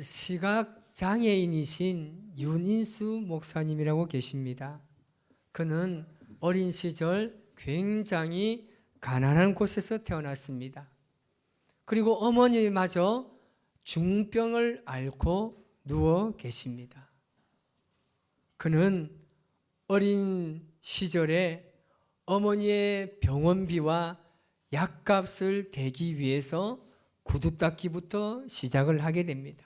시각 장애인이신 윤인수 목사님이라고 계십니다. 그는 어린 시절 굉장히 가난한 곳에서 태어났습니다. 그리고 어머니마저 중병을 앓고 누워 계십니다. 그는 어린 시절에 어머니의 병원비와 약값을 대기 위해서 구두 닦기부터 시작을 하게 됩니다.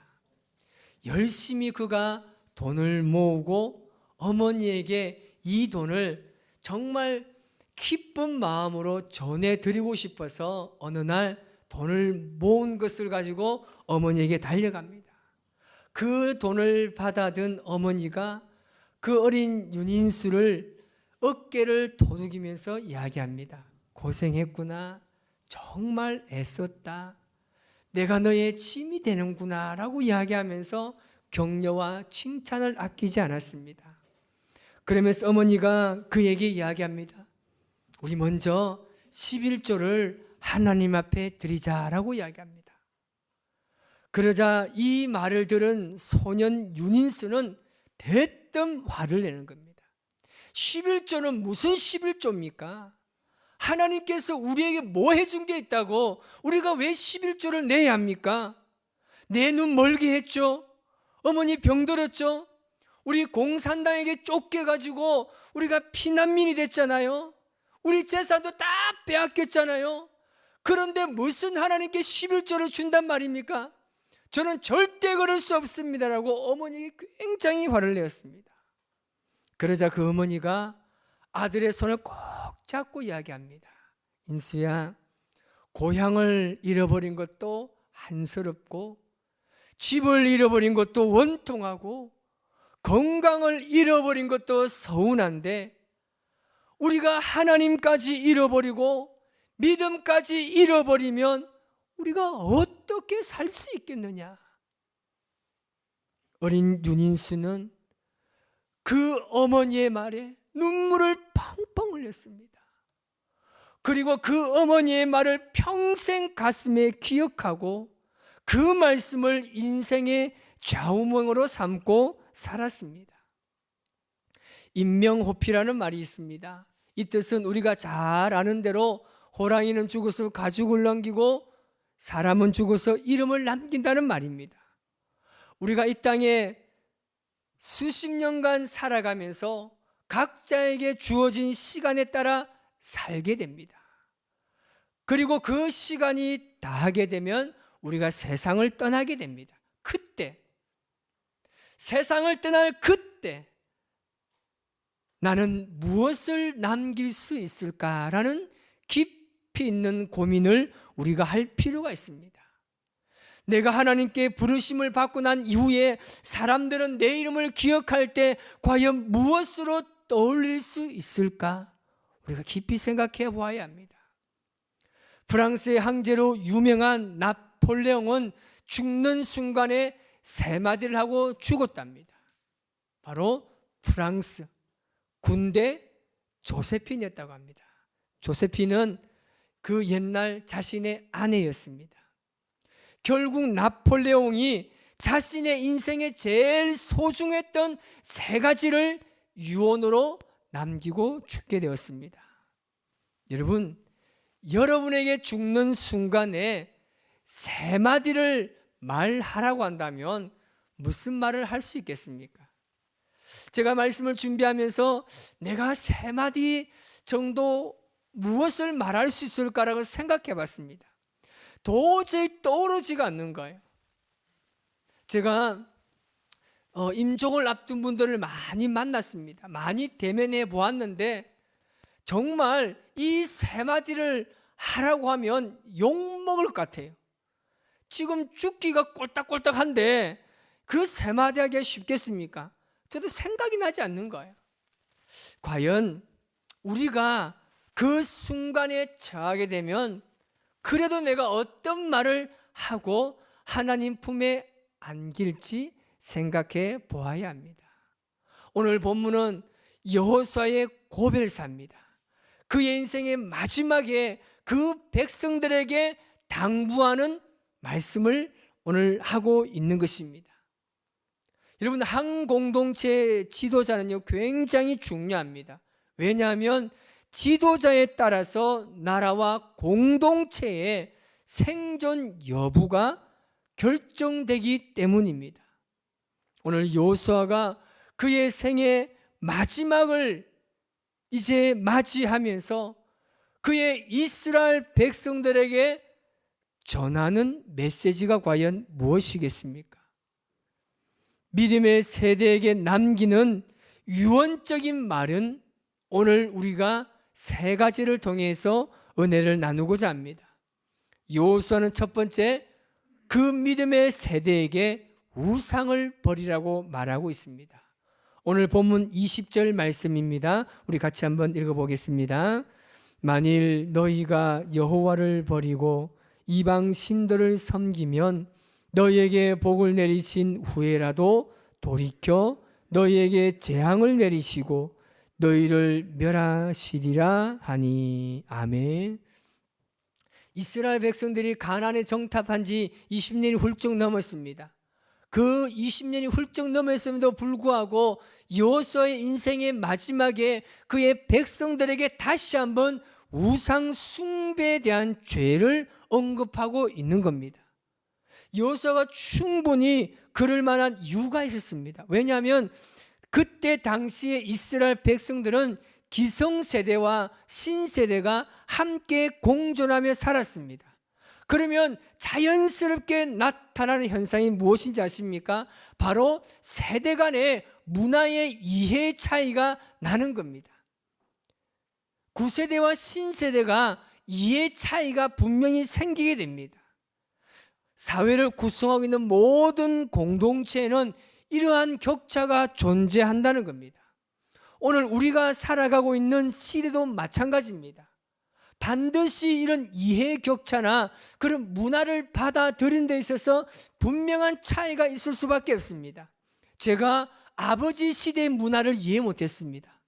열심히 그가 돈을 모으고 어머니에게 이 돈을 정말 기쁜 마음으로 전해드리고 싶어서 어느 날 돈을 모은 것을 가지고 어머니에게 달려갑니다. 그 돈을 받아든 어머니가 그 어린 윤인수를 어깨를 도둑이면서 이야기합니다. 고생했구나. 정말 애썼다. 내가 너의 짐이 되는구나 라고 이야기하면서 격려와 칭찬을 아끼지 않았습니다. 그러면서 어머니가 그에게 이야기합니다. 우리 먼저 11조를 하나님 앞에 드리자라고 이야기합니다. 그러자 이 말을 들은 소년 윤인수는 대뜸 화를 내는 겁니다. 11조는 무슨 11조입니까? 하나님께서 우리에게 뭐 해준 게 있다고 우리가 왜 11조를 내야 합니까? 내 눈 멀게 했죠. 어머니 병들었죠. 우리 공산당에게 쫓겨가지고 우리가 피난민이 됐잖아요. 우리 재산도 다 빼앗겼잖아요. 그런데 무슨 하나님께 11조를 준단 말입니까? 저는 절대 그럴 수 없습니다라고 어머니가 굉장히 화를 내었습니다. 그러자 그 어머니가 아들의 손을 꼭 잡고 이야기합니다. 인수야, 고향을 잃어버린 것도 한스럽고 집을 잃어버린 것도 원통하고 건강을 잃어버린 것도 서운한데 우리가 하나님까지 잃어버리고 믿음까지 잃어버리면 우리가 어떻게 살 수 있겠느냐? 어린 윤인수는 그 어머니의 말에 눈물을 펑펑 흘렸습니다. 그리고 그 어머니의 말을 평생 가슴에 기억하고 그 말씀을 인생의 좌우명으로 삼고 살았습니다. 인명호피라는 말이 있습니다. 이 뜻은 우리가 잘 아는 대로 호랑이는 죽어서 가죽을 남기고 사람은 죽어서 이름을 남긴다는 말입니다. 우리가 이 땅에 수십 년간 살아가면서 각자에게 주어진 시간에 따라 살게 됩니다. 그리고 그 시간이 다하게 되면 우리가 세상을 떠나게 됩니다. 그때, 세상을 떠날 그때 나는 무엇을 남길 수 있을까라는 깊이 있는 고민을 우리가 할 필요가 있습니다. 내가 하나님께 부르심을 받고 난 이후에 사람들은 내 이름을 기억할 때 과연 무엇으로 떠올릴 수 있을까? 우리가 깊이 생각해 보아야 합니다. 프랑스의 황제로 유명한 나폴레옹은 죽는 순간에 세 마디를 하고 죽었답니다. 바로 프랑스 군대 조세핀이었다고 합니다. 조세핀은 그 옛날 자신의 아내였습니다. 결국 나폴레옹이 자신의 인생에 제일 소중했던 세 가지를 유언으로 남기고 죽게 되었습니다. 여러분, 여러분에게 죽는 순간에 세 마디를 말하라고 한다면 무슨 말을 할 수 있겠습니까? 제가 말씀을 준비하면서 내가 세 마디 정도 무엇을 말할 수 있을까라고 생각해 봤습니다. 도저히 떠오르지가 않는 거예요. 제가 임종을 앞둔 분들을 많이 만났습니다. 많이 대면해 보았는데 정말 이 세 마디를 하라고 하면 욕먹을 것 같아요. 지금 죽기가 꼴딱꼴딱한데 그 세 마디 하기가 쉽겠습니까? 저도 생각이 나지 않는 거예요. 과연 우리가 그 순간에 처하게 되면 그래도 내가 어떤 말을 하고 하나님 품에 안길지 생각해 보아야 합니다. 오늘 본문은 여호수아의 고별사입니다. 그의 인생의 마지막에 그 백성들에게 당부하는 말씀을 오늘 하고 있는 것입니다. 여러분, 한 공동체의 지도자는요 굉장히 중요합니다. 왜냐하면 지도자에 따라서 나라와 공동체의 생존 여부가 결정되기 때문입니다. 오늘 여호수아가 그의 생의 마지막을 이제 맞이하면서 그의 이스라엘 백성들에게 전하는 메시지가 과연 무엇이겠습니까? 믿음의 세대에게 남기는 유언적인 말은 오늘 우리가 세 가지를 통해서 은혜를 나누고자 합니다. 여호수아는 첫 번째, 그 믿음의 세대에게 우상을 버리라고 말하고 있습니다. 오늘 본문 20절 말씀입니다. 우리 같이 한번 읽어보겠습니다. 만일 너희가 여호와를 버리고 이방 신들을 섬기면 너희에게 복을 내리신 후에라도 돌이켜 너희에게 재앙을 내리시고 너희를 멸하시리라 하니. 아멘. 이스라엘 백성들이 가나안에 정탑한 지 20년이 훌쩍 넘었습니다. 그 20년이 훌쩍 넘었음에도 불구하고 여호수아의 인생의 마지막에 그의 백성들에게 다시 한번 우상 숭배에 대한 죄를 언급하고 있는 겁니다. 여호수아가 충분히 그럴 만한 이유가 있었습니다. 왜냐하면 그때 당시에 이스라엘 백성들은 기성세대와 신세대가 함께 공존하며 살았습니다. 그러면 자연스럽게 나타나는 현상이 무엇인지 아십니까? 바로 세대 간의 문화의 이해 차이가 나는 겁니다. 구세대와 신세대가 이해 차이가 분명히 생기게 됩니다. 사회를 구성하고 있는 모든 공동체에는 이러한 격차가 존재한다는 겁니다. 오늘 우리가 살아가고 있는 시대도 마찬가지입니다. 반드시 이런 이해 격차나 그런 문화를 받아들이는 데 있어서 분명한 차이가 있을 수밖에 없습니다. 제가 아버지 시대의 문화를 이해 못했습니다.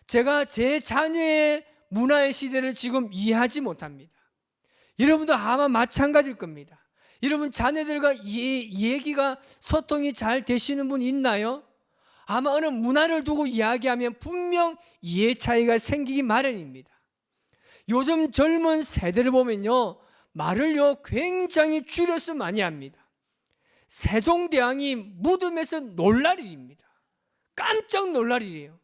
제가 제 자녀의 문화의 시대를 지금 이해하지 못합니다. 여러분도 아마 마찬가지일 겁니다. 여러분 자녀들과 얘기가 소통이 잘 되시는 분 있나요? 아마 어느 문화를 두고 이야기하면 분명 이해 차이가 생기기 마련입니다. 요즘 젊은 세대를 보면요, 말을요 굉장히 줄여서 많이 합니다. 세종대왕이 무덤에서 놀랄 일입니다. 깜짝 놀랄 일이에요.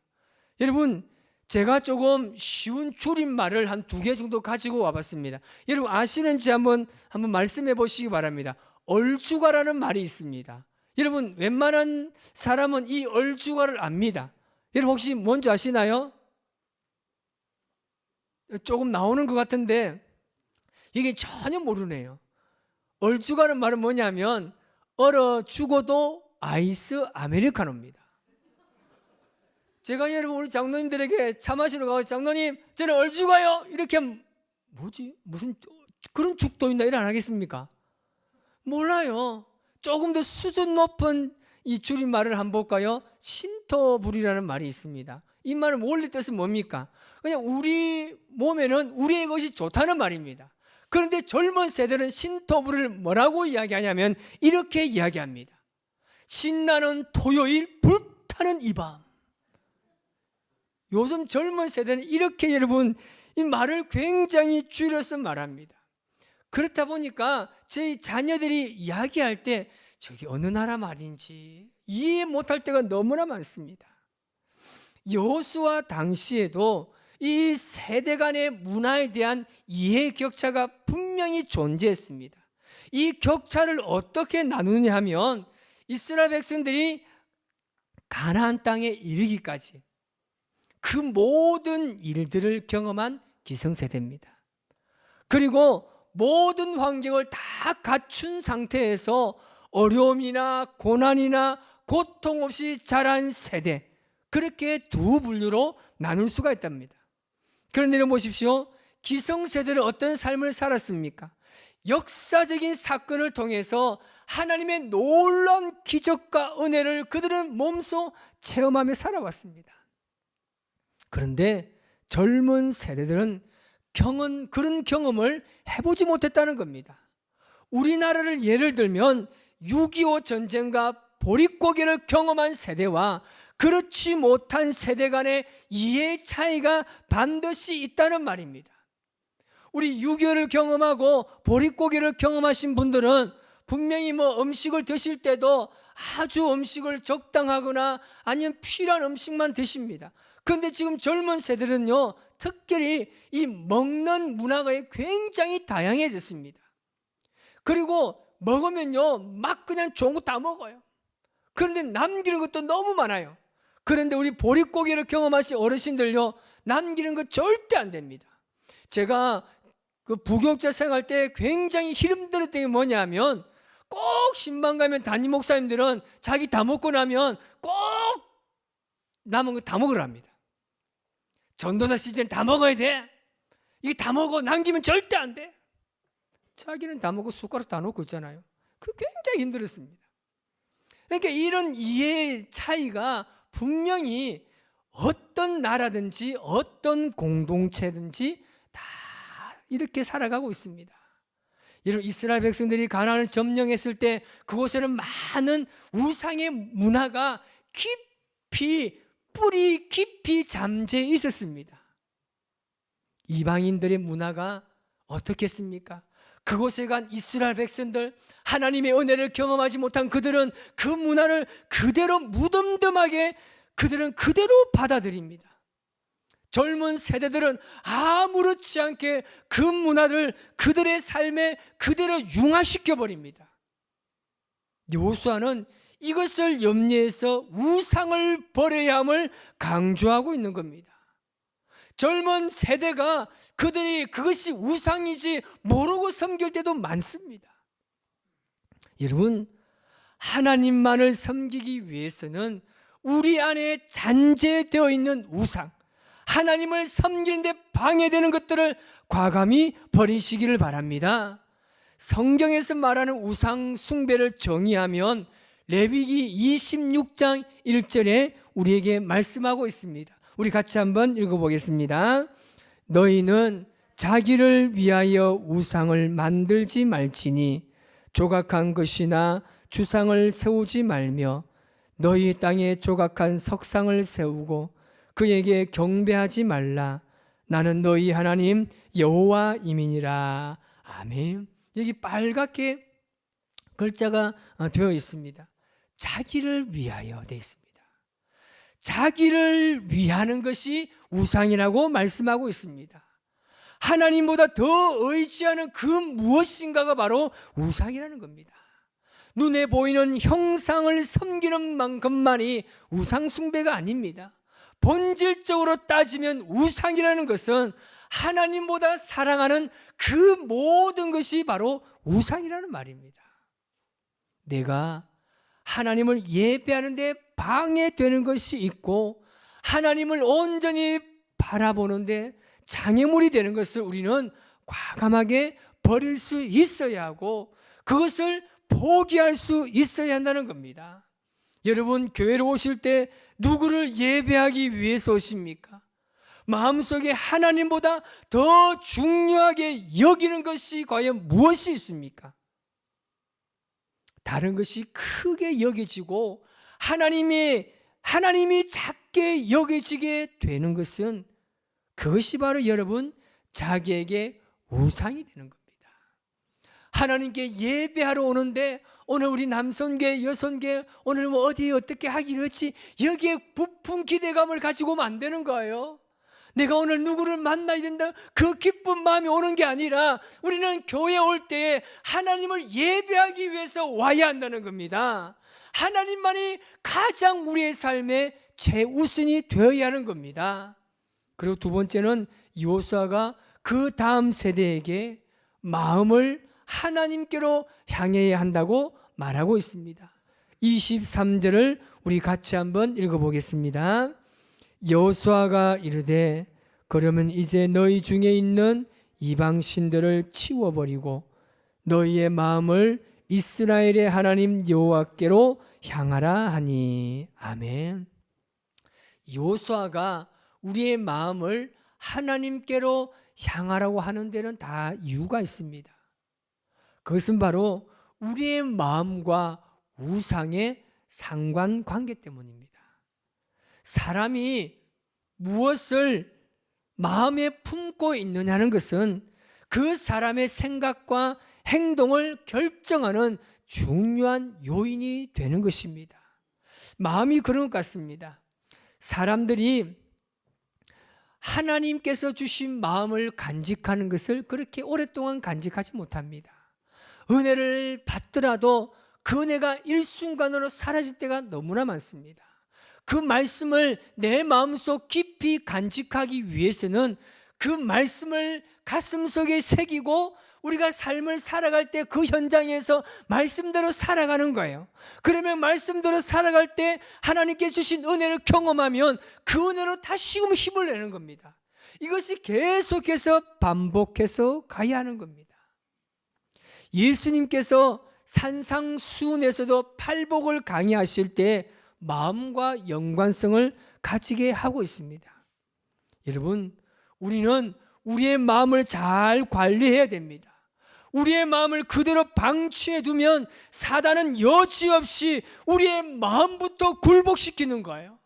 여러분, 제가 조금 쉬운 줄임말을 한 2개 정도 가지고 와봤습니다. 여러분 아시는지 한번 말씀해 보시기 바랍니다. 얼주가라는 말이 있습니다. 여러분 웬만한 사람은 이 얼주가를 압니다. 여러분 혹시 뭔지 아시나요? 조금 나오는 것 같은데 이게 전혀 모르네요. 얼주가는 말은 뭐냐면 얼어 죽어도 아이스 아메리카노입니다. 제가 여러분 우리 장로님들에게 차 마시러 가고 장로님 저는 얼죽어요 이렇게 하면 뭐지? 무슨 그런 죽도 있나 이래 안 하겠습니까? 몰라요. 조금 더 수준 높은 이 줄임말을 한번 볼까요? 신토불이라는 말이 있습니다. 이 말은 원래 뜻은 뭡니까? 그냥 우리 몸에는 우리의 것이 좋다는 말입니다. 그런데 젊은 세대는 신토불을 뭐라고 이야기하냐면 이렇게 이야기합니다. 신나는 토요일 불타는 이 밤. 요즘 젊은 세대는 이렇게 여러분 이 말을 굉장히 줄여서 말합니다. 그렇다 보니까 저희 자녀들이 이야기할 때 저기 어느 나라 말인지 이해 못할 때가 너무나 많습니다. 여호수아 당시에도 이 세대 간의 문화에 대한 이해 격차가 분명히 존재했습니다. 이 격차를 어떻게 나누느냐 하면 이스라엘 백성들이 가나안 땅에 이르기까지 그 모든 일들을 경험한 기성세대입니다. 그리고 모든 환경을 다 갖춘 상태에서 어려움이나 고난이나 고통 없이 자란 세대, 그렇게 두 분류로 나눌 수가 있답니다. 그런데 보십시오. 기성세대는 어떤 삶을 살았습니까? 역사적인 사건을 통해서 하나님의 놀라운 기적과 은혜를 그들은 몸소 체험하며 살아왔습니다. 그런데 젊은 세대들은 그런 경험을 해보지 못했다는 겁니다. 우리나라를 예를 들면 6.25 전쟁과 보릿고개를 경험한 세대와 그렇지 못한 세대 간의 이해 차이가 반드시 있다는 말입니다. 우리 6.25를 경험하고 보릿고개를 경험하신 분들은 분명히 음식을 드실 때도 아주 음식을 적당하거나 아니면 필요한 음식만 드십니다. 그런데 지금 젊은 세대는요, 특별히 이 먹는 문화가 굉장히 다양해졌습니다. 그리고 먹으면요, 막 그냥 좋은 거 다 먹어요. 그런데 남기는 것도 너무 많아요. 그런데 우리 보릿고개를 경험하신 어르신들요, 남기는 거 절대 안 됩니다. 제가 그 부교육자 생활 때 굉장히 힘들었던 게 뭐냐면, 꼭 신방 가면 담임 목사님들은 자기 다 먹고 나면 꼭 남은 거 다 먹으랍니다. 전도사 시즌 다 먹어야 돼. 이게 다 먹어. 남기면 절대 안 돼. 자기는 다 먹고 숟가락 다 놓고 있잖아요. 그 굉장히 힘들었습니다. 그러니까 이런 이해의 차이가 분명히 어떤 나라든지 어떤 공동체든지 다 이렇게 살아가고 있습니다. 여러분, 이스라엘 백성들이 가나안을 점령했을 때 그곳에는 많은 우상의 문화가 뿌리 깊이 잠재해 있었습니다. 이방인들의 문화가 어떻겠습니까? 그곳에 간 이스라엘 백성들, 하나님의 은혜를 경험하지 못한 그들은 그 문화를 그대로 무덤덤하게 그들은 그대로 받아들입니다. 젊은 세대들은 아무렇지 않게 그 문화를 그들의 삶에 그대로 융화시켜 버립니다. 여호수아는 이것을 염려해서 우상을 버려야 함을 강조하고 있는 겁니다. 젊은 세대가 그들이 그것이 우상이지 모르고 섬길 때도 많습니다. 여러분, 하나님만을 섬기기 위해서는 우리 안에 잔재되어 있는 우상, 하나님을 섬기는데 방해되는 것들을 과감히 버리시기를 바랍니다. 성경에서 말하는 우상 숭배를 정의하면 레위기 26장 1절에 우리에게 말씀하고 있습니다. 우리 같이 한번 읽어보겠습니다. 너희는 자기를 위하여 우상을 만들지 말지니 조각한 것이나 주상을 세우지 말며 너희 땅에 조각한 석상을 세우고 그에게 경배하지 말라. 나는 너희 하나님 여호와임이니라. 아멘. 여기 빨갛게 글자가 되어 있습니다. 자기를 위하여 되어 있습니다. 자기를 위하는 것이 우상이라고 말씀하고 있습니다. 하나님보다 더 의지하는 그 무엇인가가 바로 우상이라는 겁니다. 눈에 보이는 형상을 섬기는 만큼만이 우상 숭배가 아닙니다. 본질적으로 따지면 우상이라는 것은 하나님보다 사랑하는 그 모든 것이 바로 우상이라는 말입니다. 내가 하나님을 예배하는데 방해되는 것이 있고 하나님을 온전히 바라보는데 장애물이 되는 것을 우리는 과감하게 버릴 수 있어야 하고 그것을 포기할 수 있어야 한다는 겁니다. 여러분, 교회로 오실 때 누구를 예배하기 위해서 오십니까? 마음속에 하나님보다 더 중요하게 여기는 것이 과연 무엇이 있습니까? 다른 것이 크게 여겨지고 하나님이 작게 여겨지게 되는 것은 그것이 바로 여러분 자기에게 우상이 되는 겁니다. 하나님께 예배하러 오는데 오늘 우리 남성계, 여성계 오늘 어디에 어떻게 하기로 했지, 여기에 부푼 기대감을 가지고 오면 안 되는 거예요. 내가 오늘 누구를 만나야 된다, 그 기쁜 마음이 오는 게 아니라 우리는 교회에 올 때 하나님을 예배하기 위해서 와야 한다는 겁니다. 하나님만이 가장 우리의 삶의 최우선이 되어야 하는 겁니다. 그리고 두 번째는 여호수아가 그 다음 세대에게 마음을 하나님께로 향해야 한다고 말하고 있습니다. 23절을 우리 같이 한번 읽어보겠습니다. 여호수아가 이르되 그러면 이제 너희 중에 있는 이방신들을 치워버리고 너희의 마음을 이스라엘의 하나님 여호와께로 향하라 하니. 아멘. 여호수아가 우리의 마음을 하나님께로 향하라고 하는 데는 다 이유가 있습니다. 그것은 바로 우리의 마음과 우상의 상관관계 때문입니다. 사람이 무엇을 마음에 품고 있느냐는 것은 그 사람의 생각과 행동을 결정하는 중요한 요인이 되는 것입니다. 마음이 그런 것 같습니다. 사람들이 하나님께서 주신 마음을 간직하는 것을 그렇게 오랫동안 간직하지 못합니다. 은혜를 받더라도 그 은혜가 일순간으로 사라질 때가 너무나 많습니다. 그 말씀을 내 마음속 깊이 간직하기 위해서는 그 말씀을 가슴속에 새기고 우리가 삶을 살아갈 때 그 현장에서 말씀대로 살아가는 거예요. 그러면 말씀대로 살아갈 때 하나님께 주신 은혜를 경험하면 그 은혜로 다시금 힘을 내는 겁니다. 이것이 계속해서 반복해서 가야 하는 겁니다. 예수님께서 산상수훈에서도 팔복을 강의하실 때 마음과 연관성을 가지게 하고 있습니다. 여러분, 우리는 우리의 마음을 잘 관리해야 됩니다. 우리의 마음을 그대로 방치해 두면 사단은 여지없이 우리의 마음부터 굴복시키는 거예요.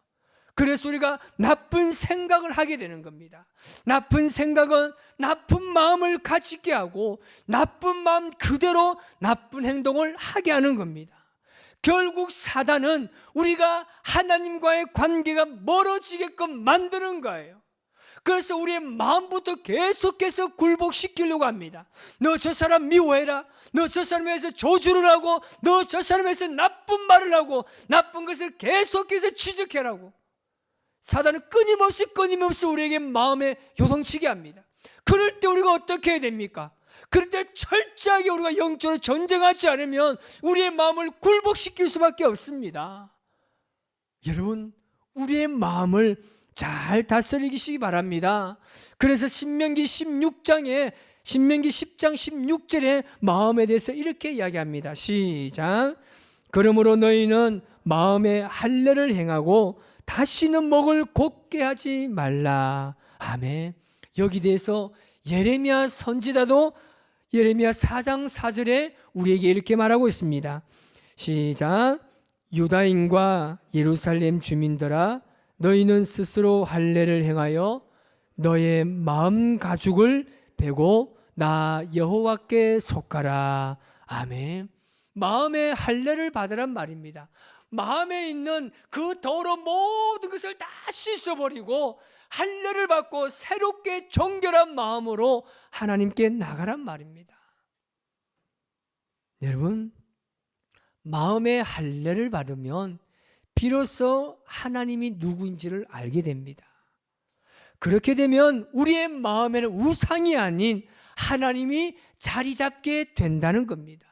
그래서 우리가 나쁜 생각을 하게 되는 겁니다. 나쁜 생각은 나쁜 마음을 가지게 하고 나쁜 마음 그대로 나쁜 행동을 하게 하는 겁니다. 결국 사단은 우리가 하나님과의 관계가 멀어지게끔 만드는 거예요. 그래서 우리의 마음부터 계속해서 굴복시키려고 합니다. 너 저 사람 미워해라. 너 저 사람에서 저주를 하고 너 저 사람에서 나쁜 말을 하고 나쁜 것을 계속해서 지적해라고. 사단은 끊임없이 우리에게 마음에 요동치게 합니다. 그럴 때 우리가 어떻게 해야 됩니까? 그럴 때 철저하게 우리가 영적으로 전쟁하지 않으면 우리의 마음을 굴복시킬 수밖에 없습니다. 여러분, 우리의 마음을 잘 다스리시기 바랍니다. 그래서 신명기 10장 16절에 마음에 대해서 이렇게 이야기합니다. 시작. 그러므로 너희는 마음에 할례를 행하고 다시는 목을 곧게 하지 말라. 아멘. 여기 대해서 예레미야 선지자도 예레미야 4장 4절에 우리에게 이렇게 말하고 있습니다. 시작. 유다인과 예루살렘 주민들아, 너희는 스스로 할례를 행하여 너의 마음 가죽을 베고 나 여호와께 속하라. 아멘. 마음의 할례를 받으란 말입니다. 마음에 있는 그 더러운 모든 것을 다 씻어버리고 할례를 받고 새롭게 정결한 마음으로 하나님께 나가란 말입니다. 여러분, 마음의 할례를 받으면 비로소 하나님이 누구인지를 알게 됩니다. 그렇게 되면 우리의 마음에는 우상이 아닌 하나님이 자리 잡게 된다는 겁니다.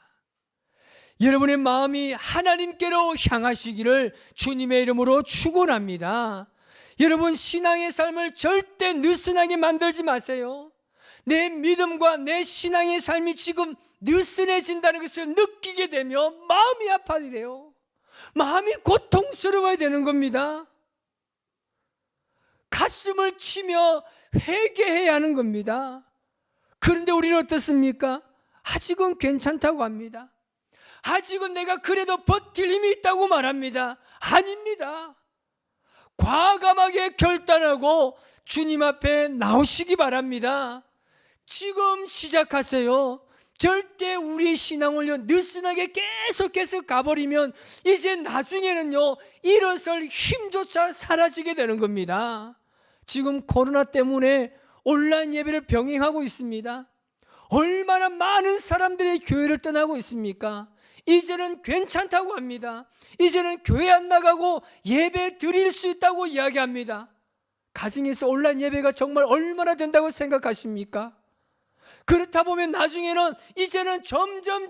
여러분의 마음이 하나님께로 향하시기를 주님의 이름으로 축원합니다. 여러분, 신앙의 삶을 절대 느슨하게 만들지 마세요. 내 믿음과 내 신앙의 삶이 지금 느슨해진다는 것을 느끼게 되면 마음이 아파지래요. 마음이 고통스러워야 되는 겁니다. 가슴을 치며 회개해야 하는 겁니다. 그런데 우리는 어떻습니까? 아직은 괜찮다고 합니다. 아직은 내가 그래도 버틸 힘이 있다고 말합니다. 아닙니다. 과감하게 결단하고 주님 앞에 나오시기 바랍니다. 지금 시작하세요. 절대 우리 신앙을요 느슨하게 계속해서 가버리면 이제 나중에는요 일어설 힘조차 사라지게 되는 겁니다. 지금 코로나 때문에 온라인 예배를 병행하고 있습니다. 얼마나 많은 사람들이 교회를 떠나고 있습니까? 이제는 괜찮다고 합니다. 이제는 교회 안 나가고 예배 드릴 수 있다고 이야기합니다. 가정에서 온라인 예배가 정말 얼마나 된다고 생각하십니까? 그렇다 보면 나중에는 이제는 점점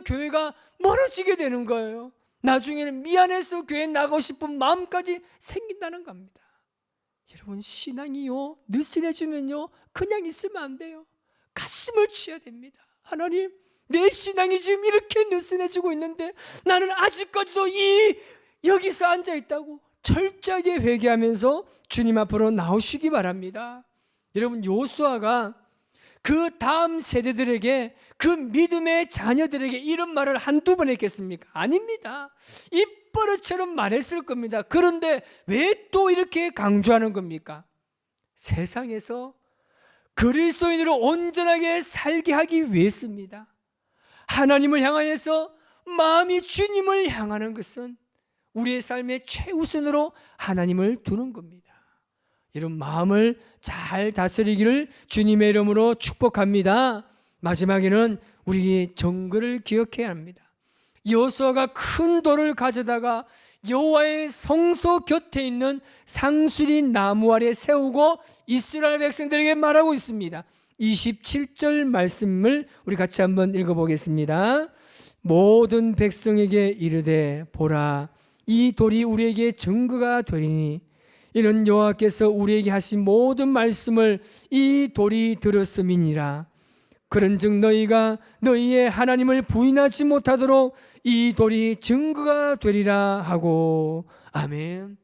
교회가 멀어지게 되는 거예요. 나중에는 미안해서 교회 나가고 싶은 마음까지 생긴다는 겁니다. 여러분, 신앙이요 느슨해지면요 그냥 있으면 안 돼요. 가슴을 치어야 됩니다. 하나님, 내 신앙이 지금 이렇게 느슨해지고 있는데 나는 아직까지도 여기서 앉아있다고 철저하게 회개하면서 주님 앞으로 나오시기 바랍니다. 여러분, 요수아가 그 다음 세대들에게, 그 믿음의 자녀들에게 이런 말을 한두 번 했겠습니까? 아닙니다. 입버릇처럼 말했을 겁니다. 그런데 왜 또 이렇게 강조하는 겁니까? 세상에서 그리스도인으로 온전하게 살게 하기 위해서입니다. 하나님을 향하여서 마음이 주님을 향하는 것은 우리의 삶의 최우선으로 하나님을 두는 겁니다. 이런 마음을 잘 다스리기를 주님의 이름으로 축복합니다. 마지막에는 우리 정글을 기억해야 합니다. 여호수아가 큰 돌을 가져다가 여호와의 성소 곁에 있는 상수리 나무 아래 세우고 이스라엘 백성들에게 말하고 있습니다. 27절 말씀을 우리 같이 한번 읽어보겠습니다. 모든 백성에게 이르되 보라, 이 돌이 우리에게 증거가 되리니 이는 여호와께서 우리에게 하신 모든 말씀을 이 돌이 들었음이니라. 그런즉 너희가 너희의 하나님을 부인하지 못하도록 이 돌이 증거가 되리라 하고. 아멘.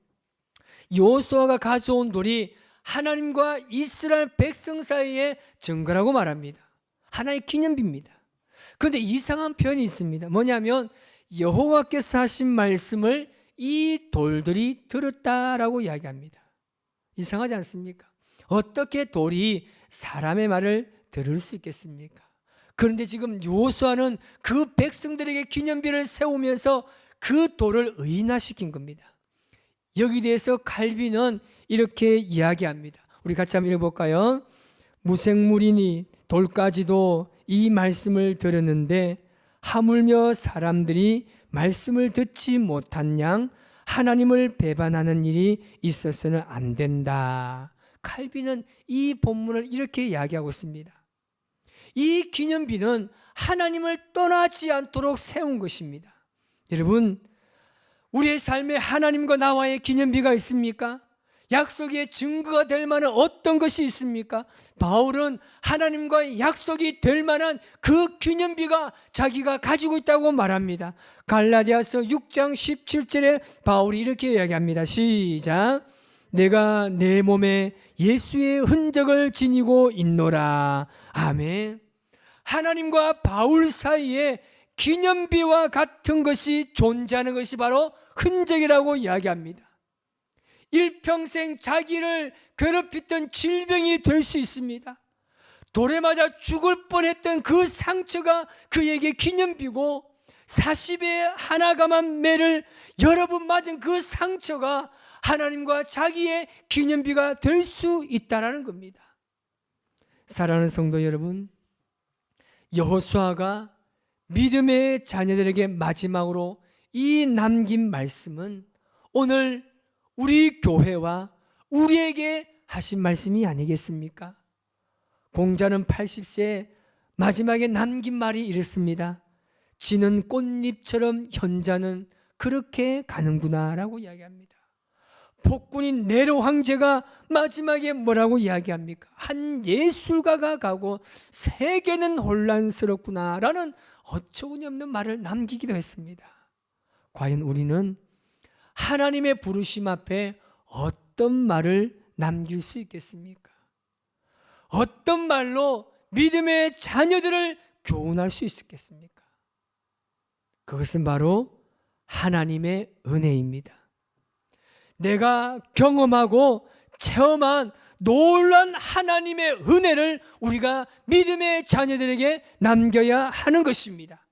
여호수아가 가져온 돌이 하나님과 이스라엘 백성 사이의 증거라고 말합니다. 하나의 기념비입니다. 그런데 이상한 표현이 있습니다. 뭐냐면 여호와께서 하신 말씀을 이 돌들이 들었다라고 이야기합니다. 이상하지 않습니까? 어떻게 돌이 사람의 말을 들을 수 있겠습니까? 그런데 지금 여호수아는 그 백성들에게 기념비를 세우면서 그 돌을 의인화시킨 겁니다. 여기 대해서 칼빈은 이렇게 이야기합니다. 우리 같이 한번 읽어볼까요? 무생물이니 돌까지도 이 말씀을 들었는데 하물며 사람들이 말씀을 듣지 못한 양 하나님을 배반하는 일이 있어서는 안 된다. 칼빈은 이 본문을 이렇게 이야기하고 있습니다. 이 기념비는 하나님을 떠나지 않도록 세운 것입니다. 여러분, 우리의 삶에 하나님과 나와의 기념비가 있습니까? 약속의 증거가 될 만한 어떤 것이 있습니까? 바울은 하나님과의 약속이 될 만한 그 기념비가 자기가 가지고 있다고 말합니다. 갈라디아서 6장 17절에 바울이 이렇게 이야기합니다. 시작. 내가 내 몸에 예수의 흔적을 지니고 있노라. 아멘. 하나님과 바울 사이에 기념비와 같은 것이 존재하는 것이 바로 흔적이라고 이야기합니다. 일평생 자기를 괴롭혔던 질병이 될 수 있습니다. 돌에 맞아 죽을 뻔했던 그 상처가 그에게 기념비고 40에 하나 감한 매를 여러 번 맞은 그 상처가 하나님과 자기의 기념비가 될 수 있다는 겁니다. 사랑하는 성도 여러분, 여호수아가 믿음의 자녀들에게 마지막으로 이 남긴 말씀은 오늘 우리 교회와 우리에게 하신 말씀이 아니겠습니까? 공자는 80세에 마지막에 남긴 말이 이랬습니다. 지는 꽃잎처럼 현자는 그렇게 가는구나 라고 이야기합니다. 폭군인 네로 황제가 마지막에 뭐라고 이야기합니까? 한 예술가가 가고 세계는 혼란스럽구나 라는 어처구니 없는 말을 남기기도 했습니다. 과연 우리는 하나님의 부르심 앞에 어떤 말을 남길 수 있겠습니까? 어떤 말로 믿음의 자녀들을 교훈할 수 있겠습니까? 그것은 바로 하나님의 은혜입니다. 내가 경험하고 체험한 놀라운 하나님의 은혜를 우리가 믿음의 자녀들에게 남겨야 하는 것입니다.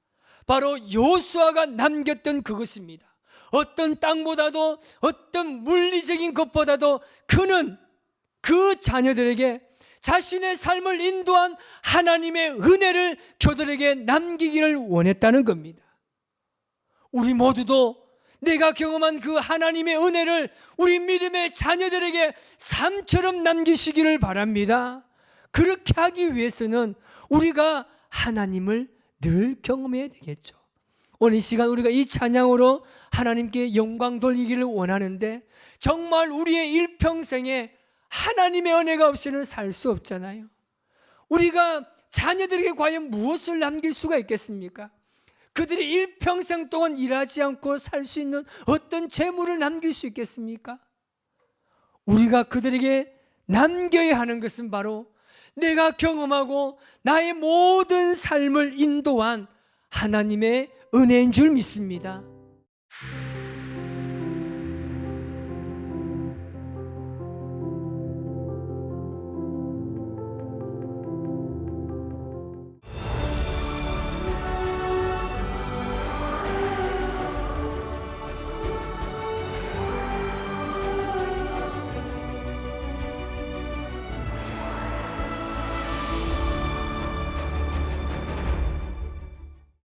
바로 여호수아가 남겼던 그것입니다. 어떤 땅보다도 어떤 물리적인 것보다도 그는 그 자녀들에게 자신의 삶을 인도한 하나님의 은혜를 그들에게 남기기를 원했다는 겁니다. 우리 모두도 내가 경험한 그 하나님의 은혜를 우리 믿음의 자녀들에게 삶처럼 남기시기를 바랍니다. 그렇게 하기 위해서는 우리가 하나님을 늘 경험해야 되겠죠. 오늘 이 시간 우리가 이 찬양으로 하나님께 영광 돌리기를 원하는데 정말 우리의 일평생에 하나님의 은혜가 없이는 살 수 없잖아요. 우리가 자녀들에게 과연 무엇을 남길 수가 있겠습니까? 그들이 일평생 동안 일하지 않고 살 수 있는 어떤 재물을 남길 수 있겠습니까? 우리가 그들에게 남겨야 하는 것은 바로 내가 경험하고 나의 모든 삶을 인도한 하나님의 은혜인 줄 믿습니다.